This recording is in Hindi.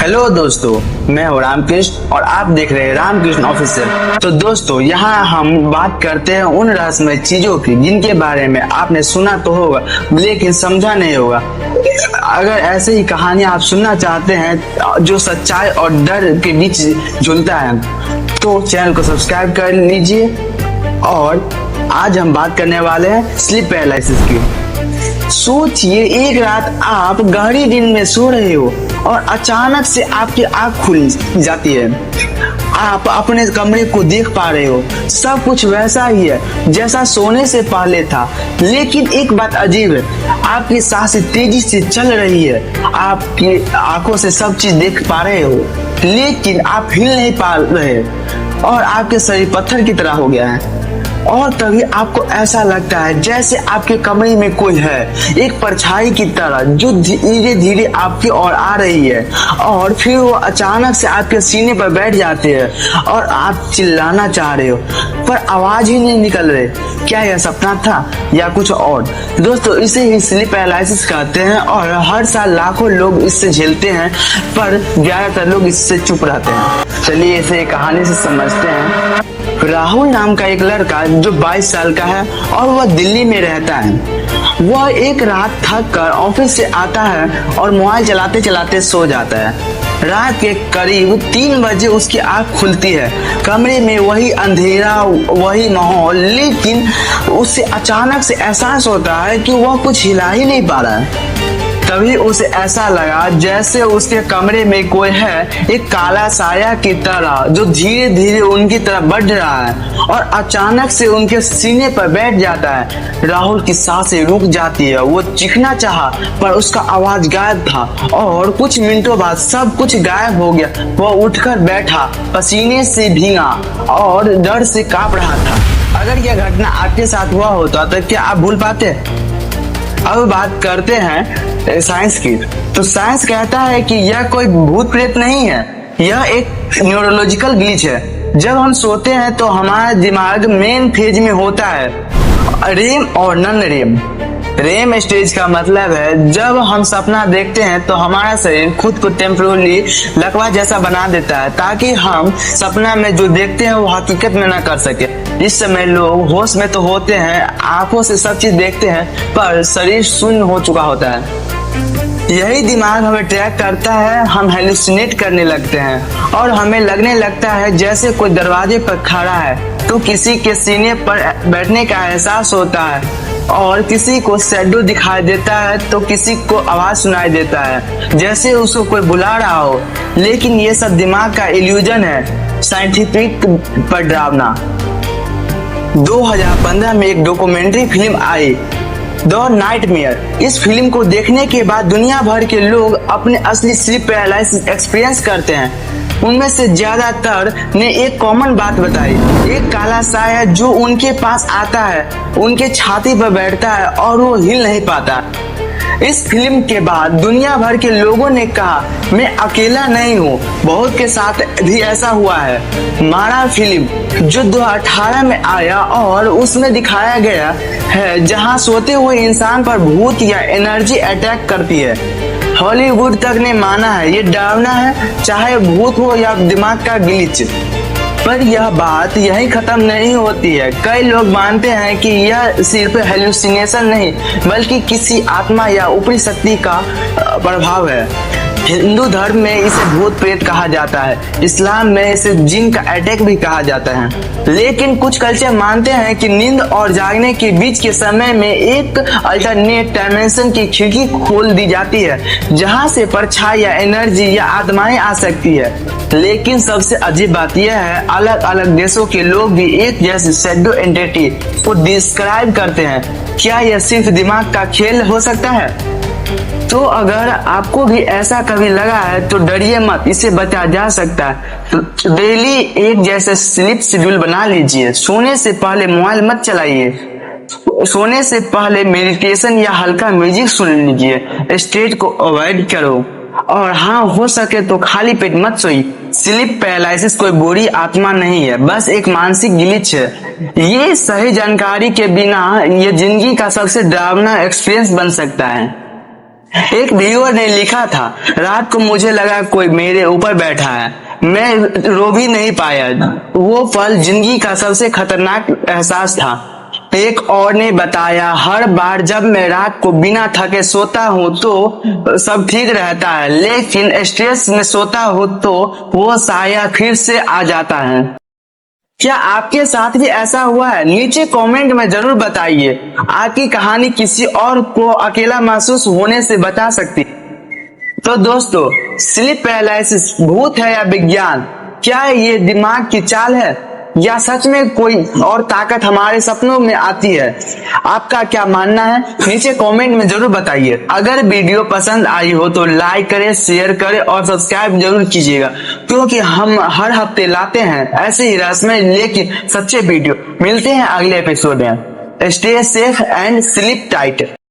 हेलो दोस्तों, मैं हूँ रामकृष्ण और आप देख रहे हैं रामकृष्ण ऑफिशियल। तो दोस्तों, यहाँ हम बात करते हैं उन रहस्यमय चीजों की जिनके बारे में आपने सुना तो होगा लेकिन समझा नहीं होगा। अगर ऐसे ही कहानियां आप सुनना चाहते हैं जो सच्चाई और डर के बीच झूलता है तो चैनल को सब्सक्राइब कर लीजिए। और आज हम बात करने वाले हैं स्लीप पैरालिसिस की। सोचिए, एक रात आप गहरी नींद में सो रहे हो और अचानक से आपकी आंख खुल जाती है। आप अपने कमरे को देख पा रहे हो, सब कुछ वैसा ही है जैसा सोने से पहले था, लेकिन एक बात अजीब है, आपकी सांसें तेजी से चल रही है, आपकी आंखों से सब चीज देख पा रहे हो लेकिन आप हिल नहीं पा रहे और आपके शरीर पत्थर की तरह हो गया है। और तभी आपको ऐसा लगता है जैसे आपके कमरे में कोई है, एक परछाई की तरह जो धीरे धीरे आपकी ओर आ रही है और फिर वो अचानक से आपके सीने पर बैठ जाती है और आप चिल्लाना चाह रहे हो पर आवाज ही नहीं निकल रही। क्या यह सपना था या कुछ और? दोस्तों, इसे ही स्लीप पैरालिसिस कहते हैं और हर साल लाखों लोग इससे झेलते हैं पर ज्यादातर लोग इससे चुप रहते हैं। चलिए इसे कहानी से समझते हैं। राहुल नाम का एक लड़का जो 22 साल का है और वह दिल्ली में रहता है। वह एक रात थक कर ऑफिस से आता है और मोबाइल चलाते चलाते सो जाता है। रात के करीब 3 बजे उसकी आंख खुलती है। कमरे में वही अंधेरा, वही माहौल, लेकिन उससे अचानक से एहसास होता है कि वह कुछ हिला ही नहीं पा रहा है। तभी उसे ऐसा लगा जैसे उसके कमरे में कोई है, एक काला साया की तरह जो धीरे धीरे उनकी तरफ बढ़ रहा है और अचानक से उनके सीने पर बैठ जाता है। राहुल की सांसें रुक जाती है। वो चीखना चाहा पर उसका आवाज गायब था और कुछ मिनटों बाद सब कुछ गायब हो गया। वह उठकर बैठा, पसीने से भीगा और डर से कांप रहा था। अगर यह घटना आपके साथ हुआ होता तो क्या आप भूल पाते? अब बात करते हैं साइंस की। तो साइंस कहता है कि यह कोई भूत प्रेत नहीं है, यह एक न्यूरोलॉजिकल ग्लिच है। जब हम सोते हैं तो हमारा दिमाग मेन फेज में होता है, रेम और नन रेम। रेम स्टेज का मतलब है जब हम सपना देखते हैं तो हमारा शरीर खुद को टेम्पररी लकवा जैसा बना देता है ताकि हम सपना में जो देखते हैं वो हकीकत में ना कर सके। इस समय लोग होश में तो होते हैं, आंखों से सब चीज देखते हैं पर शरीर शून्य हो चुका होता है। यही दिमाग हमें ट्रैक करता है, हम हेलुसिनेट करने लगते हैं और हमें लगने लगता है जैसे कोई दरवाजे पर खड़ा है तो किसी के सीने पर बैठने का एहसास होता है और किसी को शैडो दिखाई देता है तो किसी को आवाज सुनाई देता है जैसे उसको कोई बुला रहा हो। लेकिन ये सब दिमाग का इल्यूजन है, साइंटिफिक पर डरावना। 2015 में एक documentary film I, the nightmare. इस फिल्म को देखने के बाद दुनिया भर के लोग अपने असली स्लीप पैरालिसिस एक्सपीरियंस करते हैं। उनमें से ज्यादातर ने एक कॉमन बात बताई, एक काला साया जो उनके पास आता है, उनके छाती पर बैठता है और वो हिल नहीं पाता। इस फिल्म के बाद दुनिया भर के लोगों ने कहा मैं अकेला नहीं हूँ, बहुत के साथ भी ऐसा हुआ है। मारा फिल्म जो 2018 में आया और उसमें दिखाया गया है जहाँ सोते हुए इंसान पर भूत या एनर्जी अटैक करती है। हॉलीवुड तक ने माना है ये डरावना है, चाहे भूत हो या दिमाग का ग्लिच। पर यह बात यही खत्म नहीं होती है। कई लोग मानते हैं कि यह सिर्फ हेलुसिनेशन नहीं बल्कि किसी आत्मा या ऊपरी शक्ति का प्रभाव है। हिंदू धर्म में इसे भूत प्रेत कहा जाता है, इस्लाम में इसे जिन का अटैक भी कहा जाता है। लेकिन कुछ कल्चर मानते हैं कि नींद और जागने के बीच के समय में एक अल्टरनेट डायमेंशन की खिड़की खोल दी जाती है जहां से परछाई या एनर्जी या आत्माएं आ सकती है। लेकिन सबसे अजीब बात यह है, अलग अलग देशों के लोग भी एक जैसे शैडो एंटिटी को डिस्क्राइब करते हैं। क्या यह सिर्फ दिमाग का खेल हो सकता है? तो अगर आपको भी ऐसा कभी लगा है तो डरिए मत, इसे बचा जा सकता है। तो डेली एक जैसे स्लीप शेड्यूल बना लीजिए। सोने से पहले मोबाइल मत चलाइए, सोने से पहले मेडिटेशन या हल्का म्यूजिक सुन लीजिए। स्ट्रेस को अवॉइड करो और हाँ, हो सके तो खाली पेट मत सोइए। स्लीप पैरालिसिस कोई बुरी आत्मा नहीं है, बस एक मानसिक ग्लिच है। ये सही जानकारी के बिना ये जिंदगी का सबसे डरावना एक्सपीरियंस बन सकता है। एक व्यूअर ने लिखा था, रात को मुझे लगा कोई मेरे ऊपर बैठा है, मैं रो भी नहीं पाया। वो पल जिंदगी का सबसे खतरनाक एहसास था। एक और ने बताया, हर बार जब मैं रात को बिना थके सोता हूँ तो सब ठीक रहता है, लेकिन स्ट्रेस में सोता हूँ तो वो साया फिर से आ जाता है। क्या आपके साथ भी ऐसा हुआ है? नीचे कमेंट में जरूर बताइए। आपकी कहानी किसी और को अकेला महसूस होने से बचा सकती। तो दोस्तों, स्लीप पैरालिसिस भूत है या विज्ञान? क्या ये दिमाग की चाल है या सच में कोई और ताकत हमारे सपनों में आती है? आपका क्या मानना है? नीचे कमेंट में जरूर बताइए। अगर वीडियो पसंद आई हो तो लाइक करें, शेयर करें और सब्सक्राइब जरूर कीजिएगा, क्योंकि हम हर हफ्ते लाते हैं ऐसे ही रहस्यमय लेकिन सच्चे वीडियो। मिलते हैं अगले एपिसोड में। Stay safe and sleep tight.